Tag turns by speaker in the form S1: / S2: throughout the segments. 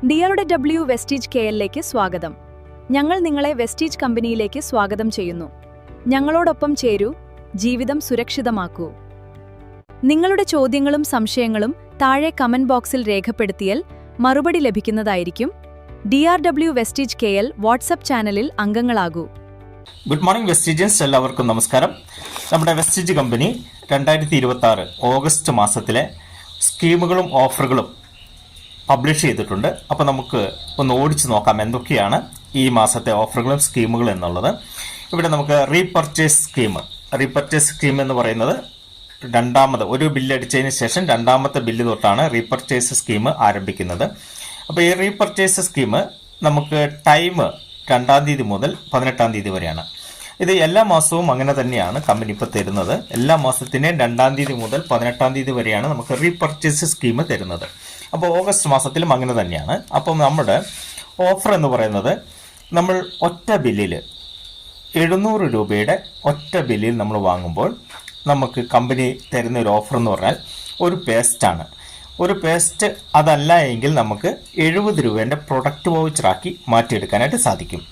S1: DRW Vestige KLലേക്ക് സ്വാഗതം. ഞങ്ങൾ നിങ്ങളെ വെസ്റ്റീജ് കമ്പനിയിലേക്ക് സ്വാഗതം ചെയ്യുന്നു. ഞങ്ങളോടൊപ്പം ചേരൂ, ജീവിതം സുരക്ഷിതമാക്കൂ. നിങ്ങളുടെ ചോദ്യങ്ങളും സംശയങ്ങളും താഴെ കമന്റ് ബോക്സിൽ രേഖപ്പെടുത്തിയാൽ മറുപടി ലഭിക്കുന്നതായിരിക്കും. DRW വെസ്റ്റീജ് KL വാട്സ്ആപ്പ് ചാനലിൽ അംഗങ്ങളാകൂ.
S2: ഗുഡ് മോർണിംഗ് വെസ്റ്റീജിയൻസ്, എല്ലാവർക്കും നമസ്കാരം. നമ്മുടെ വെസ്റ്റീജ് കമ്പനി 2026 ഓഗസ്റ്റ് മാസത്തിലെ സ്കീമുകളും ഓഫറുകളും പബ്ലിഷ് ചെയ്തിട്ടുണ്ട്. അപ്പോൾ നമുക്ക് ഒന്ന് ഓടിച്ചു നോക്കാം എന്തൊക്കെയാണ് ഈ മാസത്തെ ഓഫറുകളും സ്കീമുകളും എന്നുള്ളത്. ഇവിടെ നമുക്ക് റീപർച്ചേസ് സ്കീം എന്ന് പറയുന്നത് ഒരു ബില്ല് അടിച്ചതിന് ശേഷം രണ്ടാമത്തെ ബില്ല് തൊട്ടാണ് റീപർച്ചേസ് സ്കീം ആരംഭിക്കുന്നത്. അപ്പോൾ ഈ റീപർച്ചേസ് സ്കീം നമുക്ക് ടൈം 2-ാം തീയതി മുതൽ 18-ാം തീയതി വരെയാണ്. ഇത് എല്ലാ മാസവും അങ്ങനെ തന്നെയാണ് കമ്പനി ഇപ്പോൾ തരുന്നത്. എല്ലാ മാസത്തിൻ്റെയും 2-ാം തീയതി മുതൽ 18-ാം തീയതി വരെയാണ് നമുക്ക് റീപർച്ചേസ് സ്കീം തരുന്നത്. അപ്പോൾ ഓഗസ്റ്റ് മാസത്തിലും അങ്ങനെ തന്നെയാണ്. അപ്പം നമ്മുടെ ഓഫർ എന്ന് പറയുന്നത്, നമ്മൾ ഒറ്റ ബില്ലിൽ 700 രൂപയുടെ ഒറ്റ ബില്ലിൽ നമ്മൾ വാങ്ങുമ്പോൾ നമുക്ക് കമ്പനി തരുന്ന ഒരു ഓഫർ എന്ന് പറഞ്ഞാൽ ഒരു പേസ്റ്റാണ്. ഒരു പേസ്റ്റ് അതല്ല എങ്കിൽ നമുക്ക് 70 രൂപേൻ്റെ പ്രൊഡക്റ്റ് വൗച്ചറാക്കി മാറ്റിയെടുക്കാനായിട്ട് സാധിക്കും.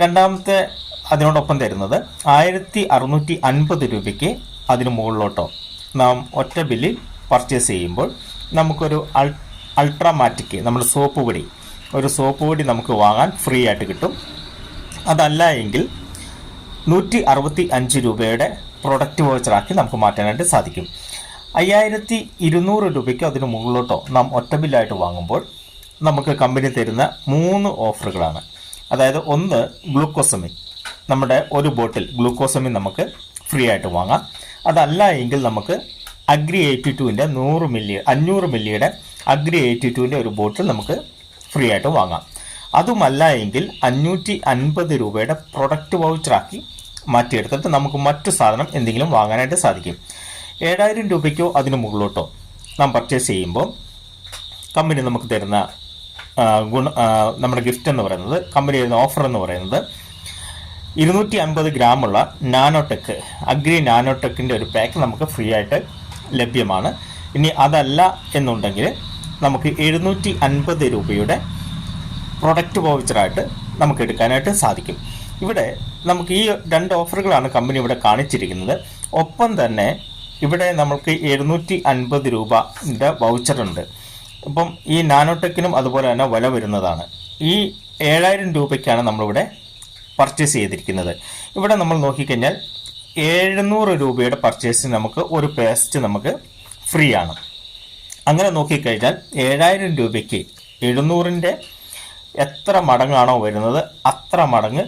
S2: രണ്ടാമത്തെ അതിനോടൊപ്പം തരുന്നത് 1650 രൂപയ്ക്ക് അതിന് മുകളിലോട്ടോ നാം ഒറ്റ ബില്ലിൽ പർച്ചേസ് ചെയ്യുമ്പോൾ നമുക്കൊരു അൾട്രാമാറ്റിക് നമ്മുടെ ഒരു സോപ്പ് പൊടി നമുക്ക് വാങ്ങാൻ ഫ്രീ ആയിട്ട് കിട്ടും. അതല്ല എങ്കിൽ 165 രൂപയുടെ പ്രൊഡക്റ്റ് വൗച്ചറാക്കി നമുക്ക് മാറ്റാനായിട്ട് സാധിക്കും. 5200 രൂപയ്ക്ക് അതിന് മുകളിലോട്ടോ നാം ഒറ്റ ബില്ലായിട്ട് വാങ്ങുമ്പോൾ നമുക്ക് കമ്പനി തരുന്ന 3 ഓഫറുകളാണ്. അതായത് ഒന്ന്, ഗ്ലൂക്കോസമിൻ, നമ്മുടെ ഒരു ബോട്ടിൽ ഗ്ലൂക്കോസമിൻ നമുക്ക് ഫ്രീ ആയിട്ട് വാങ്ങാം. അതല്ല എങ്കിൽ നമുക്ക് അഗ്രി 82ൻ്റെ 500 മില്ലിയുടെ അഗ്രി 82ൻ്റെ ഒരു ബോട്ടിൽ നമുക്ക് ഫ്രീ ആയിട്ട് വാങ്ങാം. അതുമല്ല എങ്കിൽ 550 രൂപയുടെ പ്രൊഡക്റ്റ് വൗച്ചറാക്കി മാറ്റിയെടുത്തിട്ട് നമുക്ക് മറ്റു സാധനം എന്തെങ്കിലും വാങ്ങാനായിട്ട് സാധിക്കും. 7000 രൂപയ്ക്കോ അതിന് മുകളിലോട്ടോ നാം പർച്ചേസ് ചെയ്യുമ്പോൾ കമ്പനി നമുക്ക് തരുന്ന നമ്മുടെ ഗിഫ്റ്റ് എന്ന് പറയുന്നത്, കമ്പനി തരുന്ന ഓഫർ എന്ന് പറയുന്നത് 250 ഗ്രാമുള്ള നാനോടെക് അഗ്രി നാനോടെക്കിൻ്റെ ഒരു പാക്ക് നമുക്ക് ഫ്രീ ആയിട്ട് ലഭ്യമാണ്. ഇനി അതല്ല എന്നുണ്ടെങ്കിൽ നമുക്ക് 750 രൂപയുടെ പ്രൊഡക്റ്റ് വൗച്ചറായിട്ട് നമുക്ക് എടുക്കാനായിട്ട് സാധിക്കും. ഇവിടെ നമുക്ക് ഈ 2 ഓഫറുകളാണ് കമ്പനി ഇവിടെ കാണിച്ചിരിക്കുന്നത്. ഒപ്പം തന്നെ ഇവിടെ നമുക്ക് 750 രൂപയുടെ വൗച്ചറുണ്ട്. അപ്പം ഈ നാനോടെക്കിനും അതുപോലെ തന്നെ വില വരുന്നതാണ്. ഈ 7000 രൂപയ്ക്കാണ് നമ്മളിവിടെ പർച്ചേസ് ചെയ്തിരിക്കുന്നത്. ഇവിടെ നമ്മൾ നോക്കിക്കഴിഞ്ഞാൽ 700 രൂപയുടെ പർച്ചേസിന് നമുക്ക് ഒരു പേസ്റ്റ് നമുക്ക് ഫ്രീ ആണ്. അങ്ങനെ നോക്കിക്കഴിഞ്ഞാൽ 7000 രൂപയ്ക്ക് 700ൻ്റെ എത്ര മടങ്ങാണോ വരുന്നത് അത്ര മടങ്ങ്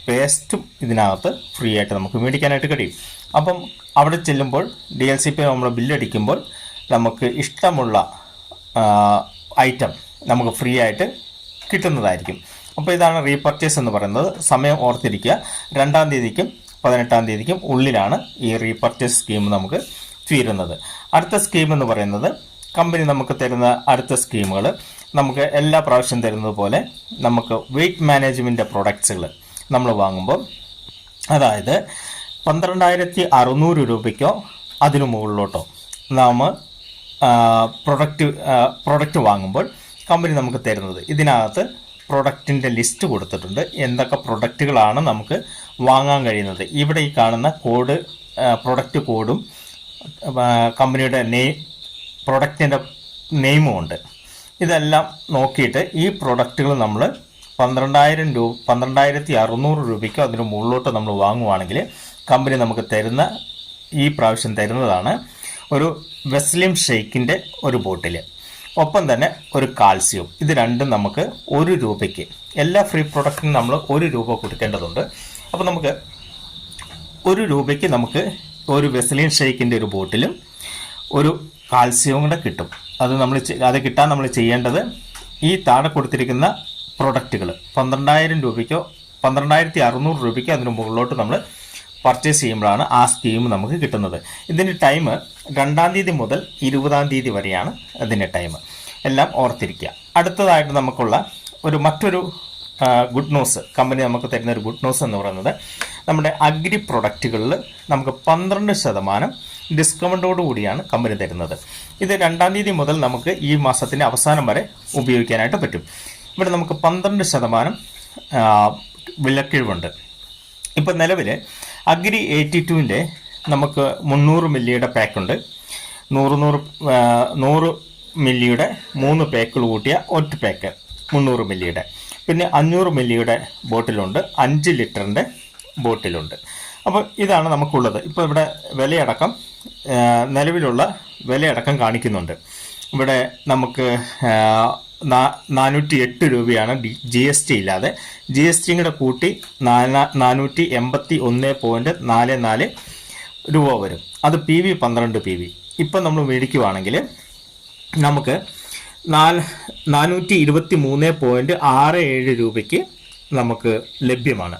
S2: പേസ്റ്റും ഇതിനകത്ത് ഫ്രീ ആയിട്ട് നമുക്ക് മേടിക്കാനായിട്ട് കഴിയും. അപ്പം അവിടെ ചെല്ലുമ്പോൾ DLCP നമ്മൾ ബില്ലടിക്കുമ്പോൾ നമുക്ക് ഇഷ്ടമുള്ള ഐറ്റം നമുക്ക് ഫ്രീ ആയിട്ട് കിട്ടുന്നതായിരിക്കും. അപ്പോൾ ഇതാണ് റീപർച്ചേസ് എന്ന് പറയുന്നത്. സമയം ഓർത്തിരിക്കുക, 2-ാം തീയതിക്കും 18-ാം തീയതിക്കും ഉള്ളിലാണ് ഈ റീപർച്ചേസ് സ്കീം നമുക്ക് തീരുന്നത്. അടുത്ത സ്കീം എന്ന് പറയുന്നത്, കമ്പനി നമുക്ക് തരുന്ന അടുത്ത സ്കീമുകൾ നമുക്ക് എല്ലാ പ്രാവശ്യം തരുന്നത് പോലെ നമുക്ക് വെയ്റ്റ് മാനേജ്മെൻറ്റ് പ്രൊഡക്ട്സുകൾ നമ്മൾ വാങ്ങുമ്പോൾ, അതായത് 12600 രൂപയ്ക്കോ അതിനു മുകളിലോട്ടോ നാം പ്രൊഡക്റ്റ് വാങ്ങുമ്പോൾ കമ്പനി നമുക്ക് തരുന്നത്, ഇതിനകത്ത് പ്രൊഡക്റ്റിൻ്റെ ലിസ്റ്റ് കൊടുത്തിട്ടുണ്ട്. എന്തൊക്കെ പ്രൊഡക്റ്റുകളാണ് നമുക്ക് വാങ്ങാൻ കഴിയുന്നത്. ഇവിടെ ഈ കാണുന്ന പ്രൊഡക്റ്റ് കോഡും കമ്പനിയുടെ പ്രൊഡക്റ്റിൻ്റെ നെയിമും ഉണ്ട്. ഇതെല്ലാം നോക്കിയിട്ട് ഈ പ്രൊഡക്റ്റുകൾ നമ്മൾ 12600 രൂപയ്ക്കോ അതിന് മുകളിലോട്ട് നമ്മൾ വാങ്ങുവാണെങ്കിൽ കമ്പനി നമുക്ക് ഈ പ്രാവശ്യം തരുന്നതാണ് ഒരു വെസ്ലിം ഷെയ്ക്കിൻ്റെ ഒരു ബോട്ടിൽ, ഒപ്പം തന്നെ ഒരു കാൽസ്യം. ഇത് രണ്ടും നമുക്ക് 1 രൂപയ്ക്ക്, എല്ലാ ഫ്രീ പ്രൊഡക്റ്റിനും നമ്മൾ 1 രൂപ കൊടുക്കേണ്ടതുണ്ട്. അപ്പോൾ നമുക്ക് 1 രൂപയ്ക്ക് നമുക്ക് ഒരു വെസ്ലിൻ ഷെയ്ക്കിൻ്റെ ഒരു ബോട്ടിലും ഒരു കാൽസ്യവും കൂടെ കിട്ടും. അത് കിട്ടാൻ നമ്മൾ ചെയ്യേണ്ടത്, ഈ താഴെ കൊടുത്തിരിക്കുന്ന പ്രൊഡക്റ്റുകൾ 12000 രൂപയ്ക്കോ 12600 രൂപയ്ക്കോ അതിന് മുകളിലോട്ട് നമ്മൾ പർച്ചേസ് ചെയ്യുമ്പോഴാണ് ആ സ്കീം നമുക്ക് കിട്ടുന്നത്. ഇതിൻ്റെ ടൈം 2-ാം തീയതി മുതൽ 20-ാം തീയതി വരെയാണ് അതിൻ്റെ ടൈം. എല്ലാം ഓർത്തിരിക്കുക. അടുത്തതായിട്ട് നമുക്കുള്ള മറ്റൊരു ഗുഡ് ന്യൂസ്, കമ്പനി നമുക്ക് തരുന്ന ഒരു ഗുഡ് ന്യൂസ് എന്ന് പറയുന്നത്, നമ്മുടെ അഗ്രി പ്രൊഡക്റ്റുകളിൽ നമുക്ക് 12% ഡിസ്കൗണ്ടോട് കൂടിയാണ് കമ്പനി തരുന്നത്. ഇത് 2-ാം തീയതി മുതൽ നമുക്ക് ഈ മാസത്തിൻ്റെ അവസാനം വരെ ഉപയോഗിക്കാനായിട്ട് പറ്റും. ഇവിടെ നമുക്ക് 12% വിലക്കിഴിവുണ്ട്. ഇപ്പം നിലവിൽ അഗ്രി 82-ൻ്റെ നമുക്ക് 300 മില്ലിയുടെ പാക്കുണ്ട്. 100 മില്ലിയുടെ 3 പാക്കുകൾ കൂട്ടിയ ഒറ്റ പാക്ക് 300 മില്ലിയുടെ. പിന്നെ 500 മില്ലിയുടെ ബോട്ടിലുണ്ട്, 5 ലിറ്ററിൻ്റെ ബോട്ടിലുണ്ട്. അപ്പോൾ ഇതാണ് നമുക്കുള്ളത്. ഇപ്പോൾ ഇവിടെ വിലയടക്കം നിലവിലുള്ള വിലയടക്കം കാണിക്കുന്നുണ്ട്. ഇവിടെ നമുക്ക് 408 രൂപയാണ് GST ഇല്ലാതെ. GST കൂടെ കൂട്ടി 481.44 രൂപ വരും. അത് PV 12 PV. ഇപ്പം നമ്മൾ മേടിക്കുവാണെങ്കിൽ നമുക്ക് 423.67 രൂപയ്ക്ക് നമുക്ക് ലഭ്യമാണ്.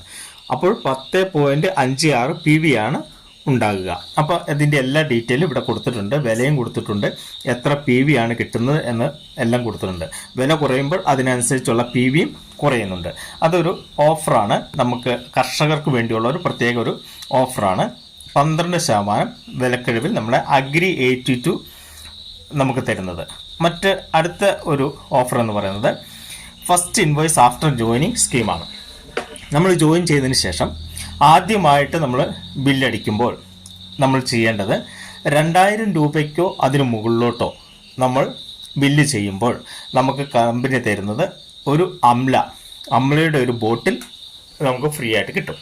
S2: അപ്പോൾ 10.56 PV ആണ് ഉണ്ടാകുക. അപ്പോൾ ഇതിൻ്റെ എല്ലാ ഡീറ്റെയിലും ഇവിടെ കൊടുത്തിട്ടുണ്ട്, വിലയും കൊടുത്തിട്ടുണ്ട്, എത്ര PV ആണ് കിട്ടുന്നത് എന്ന് എല്ലാം കൊടുത്തിട്ടുണ്ട്. വില കുറയുമ്പോൾ അതിനനുസരിച്ചുള്ള PVയും കുറയുന്നുണ്ട്. അതൊരു ഓഫറാണ്, നമുക്ക് കർഷകർക്ക് വേണ്ടിയുള്ള ഒരു പ്രത്യേക ഒരു ഓഫറാണ്. 12% വിലക്കിഴിവിൽ നമ്മുടെ അഗ്രി 82 നമുക്ക് തരുന്നത്. അടുത്ത ഒരു ഓഫർ എന്ന് പറയുന്നത് ഫസ്റ്റ് ഇൻവോയ്സ് ആഫ്റ്റർ ജോയിനിങ് സ്കീമാണ്. നമ്മൾ ജോയിൻ ചെയ്തതിന് ശേഷം ആദ്യമായിട്ട് നമ്മൾ ബില്ലടിക്കുമ്പോൾ നമ്മൾ ചെയ്യേണ്ടത് 2000 രൂപയ്ക്കോ അതിന് മുകളിലോട്ടോ നമ്മൾ ബില്ല് ചെയ്യുമ്പോൾ നമുക്ക് കമ്പനി തരുന്നത് ഒരു അംലയുടെ ഒരു ബോട്ടിൽ നമുക്ക് ഫ്രീ ആയിട്ട് കിട്ടും.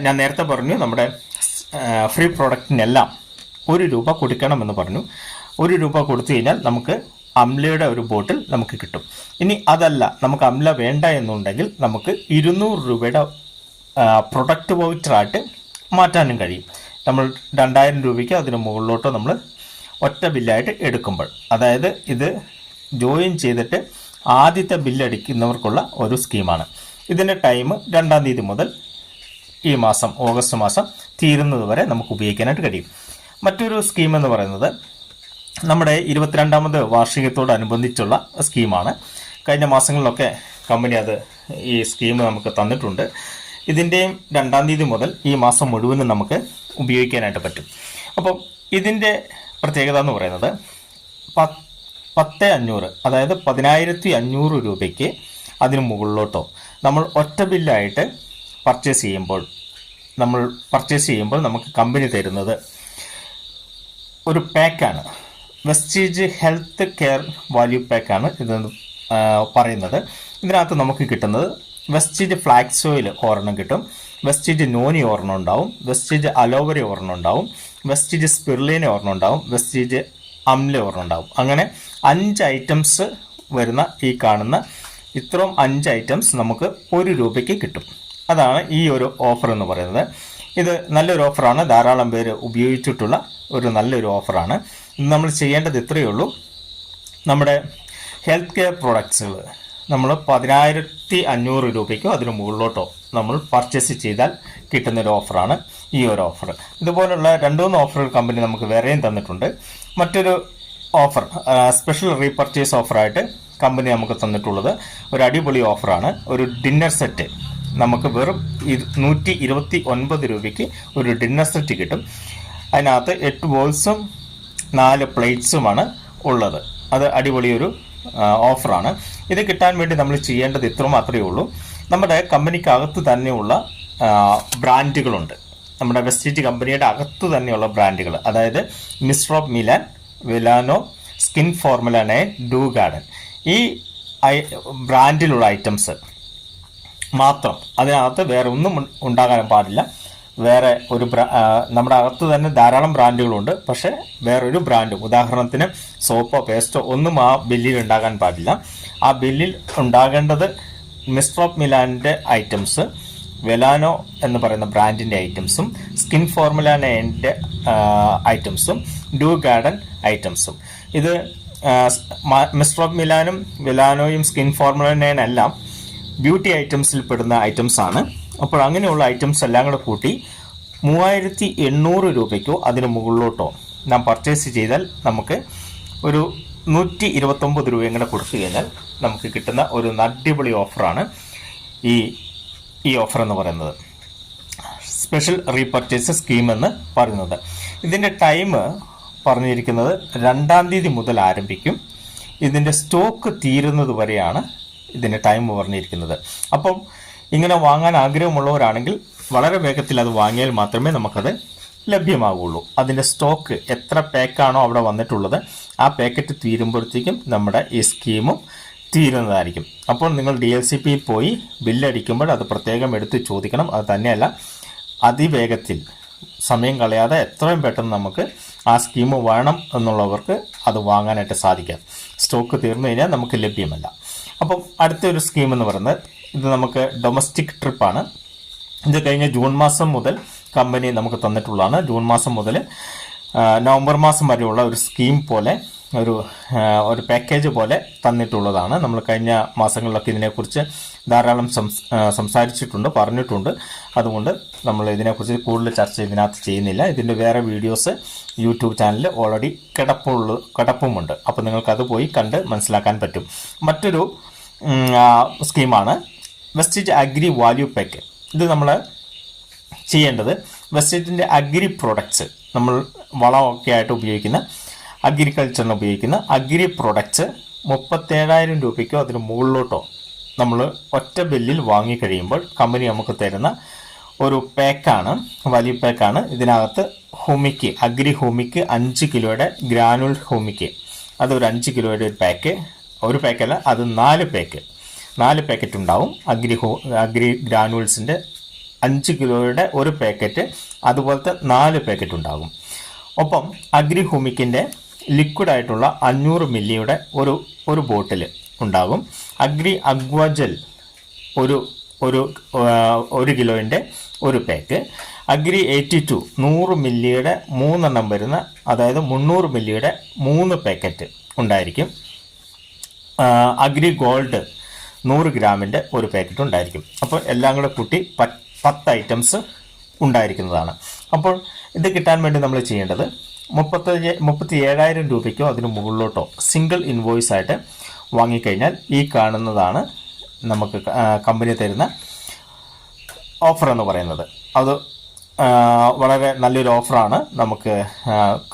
S2: ഞാൻ നേരത്തെ പറഞ്ഞു, നമ്മുടെ ഫ്രീ പ്രോഡക്റ്റിനെല്ലാം 1 രൂപ കൊടുക്കണമെന്ന് പറഞ്ഞു. 1 രൂപ കൊടുത്തു കഴിഞ്ഞാൽ നമുക്ക് അംലയുടെ ഒരു ബോട്ടിൽ നമുക്ക് കിട്ടും. ഇനി അതല്ല, നമുക്ക് അംല വേണ്ട എന്നുണ്ടെങ്കിൽ നമുക്ക് 200 രൂപയുടെ പ്രൊഡക്റ്റ് വൗച്ചറായിട്ട് മാറ്റാനും കഴിയും. നമ്മൾ 2000 രൂപയ്ക്ക് അതിന് മുകളിലോട്ടോ നമ്മൾ ഒറ്റ ബില്ലായിട്ട് എടുക്കുമ്പോൾ, അതായത് ഇത് ജോയിൻ ചെയ്തിട്ട് ആദ്യത്തെ ബില്ലടിക്കുന്നവർക്കുള്ള ഒരു സ്കീമാണ്. ഇതിൻ്റെ ടൈം 2-ാം തീയതി മുതൽ ഈ മാസം ഓഗസ്റ്റ് മാസം തീരുന്നത് വരെ നമുക്ക് ഉപയോഗിക്കാനായിട്ട് കഴിയും. മറ്റൊരു സ്കീം എന്ന് പറയുന്നത് നമ്മുടെ 22ാമത് വാർഷികത്തോടനുബന്ധിച്ചുള്ള സ്കീമാണ്. കഴിഞ്ഞ മാസങ്ങളിലൊക്കെ കമ്പനി ഈ സ്കീം നമുക്ക് തന്നിട്ടുണ്ട്. ഇതിൻ്റെയും 2-ാം തീയതി മുതൽ ഈ മാസം മുഴുവനും നമുക്ക് ഉപയോഗിക്കാനായിട്ട് പറ്റും. അപ്പം ഇതിൻ്റെ പ്രത്യേകത എന്ന് പറയുന്നത് 10,500, അതായത് 10,500 രൂപയ്ക്ക് അതിന് മുകളിലോട്ടോ നമ്മൾ ഒറ്റ ബില്ലായിട്ട് പർച്ചേസ് ചെയ്യുമ്പോൾ നമുക്ക് കമ്പനി തരുന്നത് ഒരു പാക്കാണ്. വെസ്റ്റീജ് ഹെൽത്ത് കെയർ വാല്യൂ പാക്കാണ് ഇതെന്ന് പറയുന്നത്. ഇതിനകത്ത് നമുക്ക് കിട്ടുന്നത് വെസ്റ്റീജ് ഫ്ലാക്സ് ഓയിൽ ഒരെണ്ണം കിട്ടും, വെസ്റ്റീജ് നോനി ഒരെണ്ണം ഉണ്ടാവും, വെസ്റ്റീജ് അലോവര ഒരെണ്ണം ഉണ്ടാവും, വെസ്റ്റീജ് സ്പിർലീന ഒരെണ്ണം ഉണ്ടാവും, വെസ്റ്റീജ് അംല ഒരെണ്ണം ഉണ്ടാവും. അങ്ങനെ 5 ഐറ്റംസ് വരുന്ന ഈ കാണുന്ന ഇത്രയും 5 ഐറ്റംസ് നമുക്ക് 1 രൂപയ്ക്ക് കിട്ടും. അതാണ് ഈ ഒരു ഓഫർ എന്ന് പറയുന്നത്. ഇത് നല്ലൊരു ഓഫറാണ്, ധാരാളം പേര് ഉപയോഗിച്ചിട്ടുള്ള ഒരു നല്ലൊരു ഓഫറാണ്. നമ്മൾ ചെയ്യേണ്ടത് ഇത്രയേ ഉള്ളൂ. നമ്മുടെ ഹെൽത്ത് കെയർ പ്രോഡക്ട്സുകൾ നമ്മൾ 10,500 രൂപയ്ക്കോ അതിന് മുകളിലോട്ടോ നമ്മൾ പർച്ചേസ് ചെയ്താൽ കിട്ടുന്നൊരു ഓഫറാണ് ഈ ഒരു ഓഫർ. ഇതുപോലുള്ള 2-3 ഓഫറുകൾ കമ്പനി നമുക്ക് വേറെയും തന്നിട്ടുണ്ട്. മറ്റൊരു ഓഫർ, സ്പെഷ്യൽ റീപർച്ചേസ് ഓഫറായിട്ട് കമ്പനി നമുക്ക് തന്നിട്ടുള്ളത് ഒരു അടിപൊളി ഓഫറാണ്. ഒരു ഡിന്നർ സെറ്റ് നമുക്ക് വെറും 129 രൂപയ്ക്ക് ഒരു ഡിന്നർ സെറ്റ് കിട്ടും. അതിനകത്ത് 8 ബോൾസും 4 പ്ലേറ്റ്സുമാണ് ഉള്ളത്. അത് അടിപൊളിയൊരു ഓഫറാണ്. ഇത് കിട്ടാൻ വേണ്ടി നമ്മൾ ചെയ്യേണ്ടത് ഇത്ര മാത്രമേ ഉള്ളൂ. നമ്മുടെ കമ്പനിക്കകത്ത് തന്നെയുള്ള ബ്രാൻഡുകളുണ്ട്. നമ്മുടെ വെസ്റ്റീജ് കമ്പനിയുടെ അകത്ത് തന്നെയുള്ള ബ്രാൻഡുകൾ, അതായത് mister of Milan, Velano, Skin Formula 9, Dew Garden, ഈ ബ്രാൻഡിലുള്ള ഐറ്റംസ് മാത്രം. അതിനകത്ത് വേറെ ഒന്നും ഉണ്ടാകാൻ പാടില്ല. വേറെ ഒരു നമ്മുടെ അകത്ത് തന്നെ ധാരാളം ബ്രാൻഡുകളുണ്ട്, പക്ഷേ വേറൊരു ബ്രാൻഡും, ഉദാഹരണത്തിന് സോപ്പോ പേസ്റ്റോ ഒന്നും ആ ബില്ലിൽ ഉണ്ടാകാൻ പാടില്ല. ആ ബില്ലിൽ ഉണ്ടാകേണ്ടത് മിസ്റ്റർ ഓഫ് മിലാനിൻ്റെ ഐറ്റംസ്, വെലാനോ എന്ന് പറയുന്ന ബ്രാൻഡിൻ്റെ ഐറ്റംസും, സ്കിൻ ഫോർമുല 9ൻ്റെ ഐറ്റംസും, ഡൂ ഗാർഡൻ ഐറ്റംസും. ഇത് മിസ്റ്റർ ഓഫ് മിലാനും വെലാനോയും സ്കിൻ ഫോർമുല 9 എല്ലാം ബ്യൂട്ടി ഐറ്റംസിൽ പെടുന്ന ഐറ്റംസ് ആണ്. അപ്പോൾ അങ്ങനെയുള്ള ഐറ്റംസ് എല്ലാം കൂടെ കൂട്ടി 3,800 രൂപയ്ക്കോ അതിന് മുകളിലോട്ടോ നാം പർച്ചേസ് ചെയ്താൽ നമുക്ക് ഒരു 129 രൂപയും കൂടെ കൊടുത്തു കഴിഞ്ഞാൽ നമുക്ക് കിട്ടുന്ന ഒരു അടിപൊളി ഓഫറാണ് ഈ ഓഫർ എന്ന് പറയുന്നത്, സ്പെഷ്യൽ റീപർച്ചേസ് സ്കീം എന്ന് പറയുന്നത്. ഇതിൻ്റെ ടൈം പറഞ്ഞിരിക്കുന്നത് 2-ാം തീയതി മുതൽ ആരംഭിക്കും. ഇതിൻ്റെ സ്റ്റോക്ക് തീരുന്നത് വരെയാണ് ഇതിന് ടൈം പറഞ്ഞിരിക്കുന്നത്. അപ്പം ഇങ്ങനെ വാങ്ങാൻ ആഗ്രഹമുള്ളവരാണെങ്കിൽ വളരെ വേഗത്തിൽ അത് വാങ്ങിയാൽ മാത്രമേ നമുക്കത് ലഭ്യമാകുള്ളൂ. അതിൻ്റെ സ്റ്റോക്ക് എത്ര പാക്കാണോ അവിടെ വന്നിട്ടുള്ളത് ആ പാക്കറ്റ് തീരുമ്പോഴത്തേക്കും നമ്മുടെ ഈ സ്കീമും തീരുന്നതായിരിക്കും. അപ്പോൾ നിങ്ങൾ DLCPയിൽ പോയി ബില്ലടിക്കുമ്പോൾ അത് പ്രത്യേകം എടുത്ത് ചോദിക്കണം. അത് തന്നെയല്ല, അതിവേഗത്തിൽ സമയം കളയാതെ എത്രയും പെട്ടെന്ന് നമുക്ക് ആ സ്കീം വേണം എന്നുള്ളവർക്ക് അത് വാങ്ങാനായിട്ട് സാധിക്കാം. സ്റ്റോക്ക് തീർന്നു കഴിഞ്ഞാൽ നമുക്ക് ലഭ്യമല്ല. അപ്പം അടുത്തൊരു സ്കീം എന്ന് പറയുന്നത് ഇത് നമുക്ക് ഡൊമസ്റ്റിക് ട്രിപ്പാണ്. ഇത് കഴിഞ്ഞ ജൂൺ മാസം മുതൽ കമ്പനി നമുക്ക് തന്നിട്ടുള്ളതാണ്. ജൂൺ മാസം മുതൽ നവംബർ മാസം വരെയുള്ള ഒരു സ്കീം പോലെ ഒരു പാക്കേജ് പോലെ തന്നിട്ടുള്ളതാണ്. നമ്മൾ കഴിഞ്ഞ മാസങ്ങളിലൊക്കെ ഇതിനെക്കുറിച്ച് ധാരാളം സംസാരിച്ചിട്ടുണ്ട്, പറഞ്ഞിട്ടുണ്ട്. അതുകൊണ്ട് നമ്മൾ ഇതിനെക്കുറിച്ച് കൂടുതൽ ചർച്ച ഇതിനകത്ത് ചെയ്യുന്നില്ല. ഇതിൻ്റെ വേറെ വീഡിയോസ് യൂട്യൂബ് ചാനലിൽ ഓൾറെഡി കിടപ്പുമുണ്ട്. അപ്പോൾ നിങ്ങൾക്കത് പോയി കണ്ട് മനസ്സിലാക്കാൻ പറ്റും. മറ്റൊരു സ്കീമാണ് വെസ്റ്റേജ് അഗ്രി വാല്യൂ പാക്ക്. ഇത് നമ്മൾ ചെയ്യേണ്ടത് വെസ്റ്റേജിൻ്റെ അഗ്രി പ്രൊഡക്ട്സ്, നമ്മൾ വളമൊക്കെ ആയിട്ട് ഉപയോഗിക്കുന്ന അഗ്രികൾച്ചറിന് ഉപയോഗിക്കുന്ന അഗ്രി പ്രൊഡക്ട്സ് 37,000 രൂപയ്ക്കോ അതിന് മുകളിലോട്ടോ നമ്മൾ ഒറ്റ ബില്ലിൽ വാങ്ങിക്കഴിയുമ്പോൾ കമ്പനി നമുക്ക് തരുന്ന ഒരു പാക്കാണ്, വാല്യൂ പാക്കാണ്. ഇതിനകത്ത് ഹൂമിക്ക്, അഗ്രി ഹൂമിക്ക് 5 കിലോയുടെ ഗ്രാനുൾ ഹൂമിക്ക്, അതൊരു 5 കിലോയുടെ ഒരു പാക്കല്ല, അത് 4 പാക്കറ്റ് ഉണ്ടാവും. അഗ്രി ഗ്രാനുൾസിൻ്റെ 5 കിലോയുടെ ഒരു പാക്കറ്റ്, അതുപോലത്തെ 4 പാക്കറ്റ് ഉണ്ടാകും. ഒപ്പം അഗ്രി ഹൂമിക്കിൻ്റെ ലിക്വിഡ് ആയിട്ടുള്ള 500 മില്ലിയുടെ ഒരു ബോട്ടിൽ ഉണ്ടാകും. അഗ്രി അഗ്വാജൽ ഒരു കിലോയുടെ ഒരു പാക്ക്. അഗ്രി 82 100 മില്ലിയുടെ 3 എണ്ണം വരുന്ന, അതായത് 300 മില്ലിയുടെ 3 പാക്കറ്റ് ഉണ്ടായിരിക്കും. അഗ്രി ഗോൾഡ് 100 ഗ്രാമിൻ്റെ ഒരു പാക്കറ്റ് ഉണ്ടായിരിക്കും. അപ്പോൾ എല്ലാം കൂടെ കൂട്ടി 10 ഐറ്റംസ് ഉണ്ടായിരിക്കുന്നതാണ്. അപ്പോൾ ഇത് കിട്ടാൻ വേണ്ടി നമ്മൾ ചെയ്യേണ്ടത് 37,000 രൂപയ്ക്കോ അതിന് മുകളിലോട്ടോ സിംഗിൾ ഇൻവോയ്സ് ആയിട്ട് വാങ്ങിക്കഴിഞ്ഞാൽ ഈ കാണുന്നതാണ് നമുക്ക് കമ്പനി തരുന്ന ഓഫർ എന്ന് പറയുന്നത്. അത് വളരെ നല്ലൊരു ഓഫറാണ്. നമുക്ക്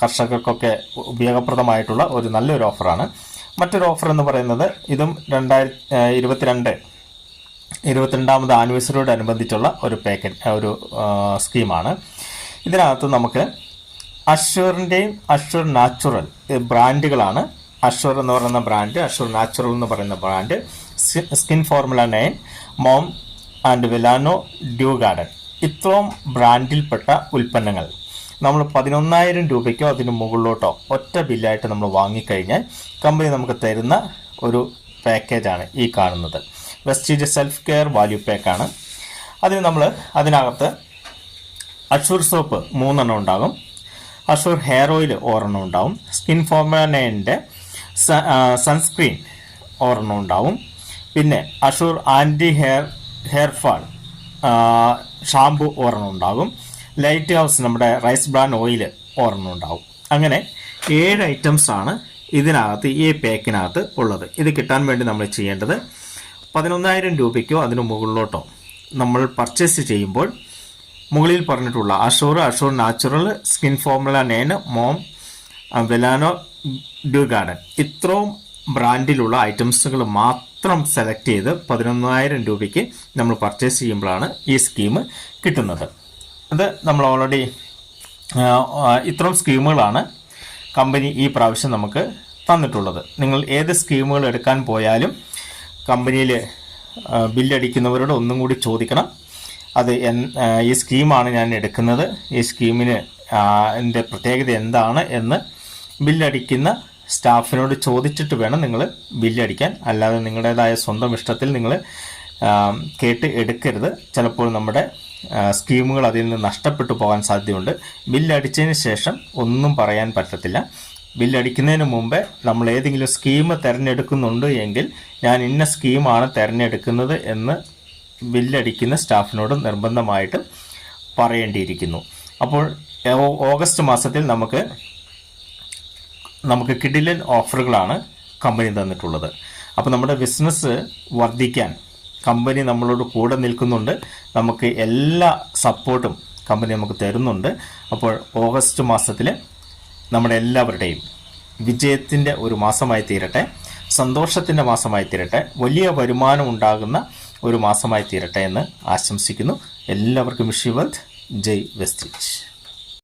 S2: കർഷകർക്കൊക്കെ ഉപയോഗപ്രദമായിട്ടുള്ള ഒരു നല്ലൊരു ഓഫറാണ്. മറ്റൊരു ഓഫർ എന്ന് പറയുന്നത് ഇതും 2022 ആനിവേഴ്സറിയോടനുബന്ധിച്ചുള്ള ഒരു സ്കീമാണ്. ഇതിനകത്ത് നമുക്ക് അഷ്വറിൻ്റെയും അഷ്വർ നാച്ചുറൽ ബ്രാൻഡുകളാണ്. അഷ്വർ എന്ന് പറയുന്ന ബ്രാൻഡ്, അഷ്വർ നാച്ചുറൽ എന്ന് പറയുന്ന brand, Skin Formula 9, Mom and Velano Dew Garden, ഇത്രയും ബ്രാൻഡിൽപ്പെട്ട ഉൽപ്പന്നങ്ങൾ നമ്മൾ 11,000 രൂപയ്ക്കോ അതിന് മുകളിലോട്ടോ ഒറ്റ ബില്ലായിട്ട് നമ്മൾ വാങ്ങിക്കഴിഞ്ഞാൽ കമ്പനി നമുക്ക് തരുന്ന ഒരു പാക്കേജാണ് ഈ കാണുന്നത്. വെസ്റ്റേജ് സെൽഫ് കെയർ വാല്യൂ പാക്കാണ്. അതിനകത്ത് അഷ്വർ സോപ്പ് 3 എണ്ണം ഉണ്ടാകും, അഷ്വർ ഹെയർ ഓയിൽ 1 എണ്ണം ഉണ്ടാവും, സ്കിൻ ഫോർമുല 9ൻ്റെ സൺസ്ക്രീൻ 1 എണ്ണം ഉണ്ടാവും, പിന്നെ assure anti hair fall shampoo 1 എണ്ണം ഉണ്ടാകും, ലൈറ്റ് ഹൗസ് നമ്മുടെ റൈസ് ബ്രാൻ ഓയിൽ 1 എണ്ണം ഉണ്ടാവും. അങ്ങനെ 7 ഐറ്റംസ് ആണ് ഇതിനകത്ത്, ഈ പാക്കിനകത്ത് ഉള്ളത്. ഇത് കിട്ടാൻ വേണ്ടി നമ്മൾ ചെയ്യേണ്ടത് 11,000 രൂപയ്ക്കോ അതിന് മുകളിലോട്ടോ നമ്മൾ പർച്ചേസ് ചെയ്യുമ്പോൾ മുകളിൽ പറഞ്ഞിട്ടുള്ള Assure Natural, Skin Formula 9, Mom, Velano Dew Garden, ഇത്രയും ബ്രാൻഡിലുള്ള ഐറ്റംസുകൾ മാത്രം സെലക്ട് ചെയ്ത് 11,000 രൂപയ്ക്ക് നമ്മൾ പർച്ചേസ് ചെയ്യുമ്പോഴാണ് ഈ സ്കീം കിട്ടുന്നത്. അത് നമ്മൾ ഓൾറെഡി ഇത്രയും സ്കീമുകളാണ് കമ്പനി ഈ പ്രാവശ്യം നമുക്ക് തന്നിട്ടുള്ളത്. നിങ്ങൾ ഏത് സ്കീമുകൾ എടുക്കാൻ പോയാലും കമ്പനിയിൽ ബില്ലടിക്കുന്നവരോട് ഒന്നും കൂടി ചോദിക്കണം, അത് ഈ സ്കീമാണ് ഞാൻ എടുക്കുന്നത്, ഈ സ്കീമിന് എൻ്റെ പ്രത്യേകത എന്താണ് എന്ന് ബില്ലടിക്കുന്ന സ്റ്റാഫിനോട് ചോദിച്ചിട്ട് വേണം നിങ്ങൾ ബില്ലടിക്കാൻ. അല്ലാതെ നിങ്ങളുടേതായ സ്വന്തം ഇഷ്ടത്തിൽ നിങ്ങൾ കേട്ട് എടുക്കരുത്. ചിലപ്പോൾ നമ്മുടെ സ്കീമുകൾ അതിൽ നിന്ന് നഷ്ടപ്പെട്ടു പോകാൻ സാധ്യതയുണ്ട്. ബില്ലടിച്ചതിന് ശേഷം ഒന്നും പറയാൻ പറ്റത്തില്ല. ബില്ലടിക്കുന്നതിന് മുമ്പേ നമ്മൾ ഏതെങ്കിലും സ്കീം തിരഞ്ഞെടുക്കുന്നുണ്ട് എങ്കിൽ ഞാൻ ഇന്ന സ്കീമാണ് തിരഞ്ഞെടുക്കുന്നത് എന്ന് ബില്ലടിക്കുന്ന സ്റ്റാഫിനോട് നിർബന്ധമായിട്ട് പറയേണ്ടിയിരിക്കുന്നു. അപ്പോൾ ഓഗസ്റ്റ് മാസത്തിൽ നമുക്ക് കിടിലൻ ഓഫറുകളാണ് കമ്പനി തന്നിട്ടുള്ളത്. അപ്പോൾ നമ്മുടെ ബിസിനസ് വർദ്ധിക്കാൻ കമ്പനി നമ്മളോട് കൂടെ നിൽക്കുന്നുണ്ട്. നമുക്ക് എല്ലാ സപ്പോർട്ടും കമ്പനി നമുക്ക് തരുന്നുണ്ട്. അപ്പോൾ ഓഗസ്റ്റ് മാസത്തിൽ നമ്മുടെ എല്ലാവരുടെയും വിജയത്തിൻ്റെ ഒരു മാസമായി തീരട്ടെ. സന്തോഷത്തിൻ്റെ മാസമായി തീരട്ടെ, വലിയ വരുമാനം ഉണ്ടാകുന്ന ഒരു മാസമായി തീരട്ടെ എന്ന് ആശംസിക്കുന്നു. എല്ലാവർക്കും wish you wealth. Jai Vestige.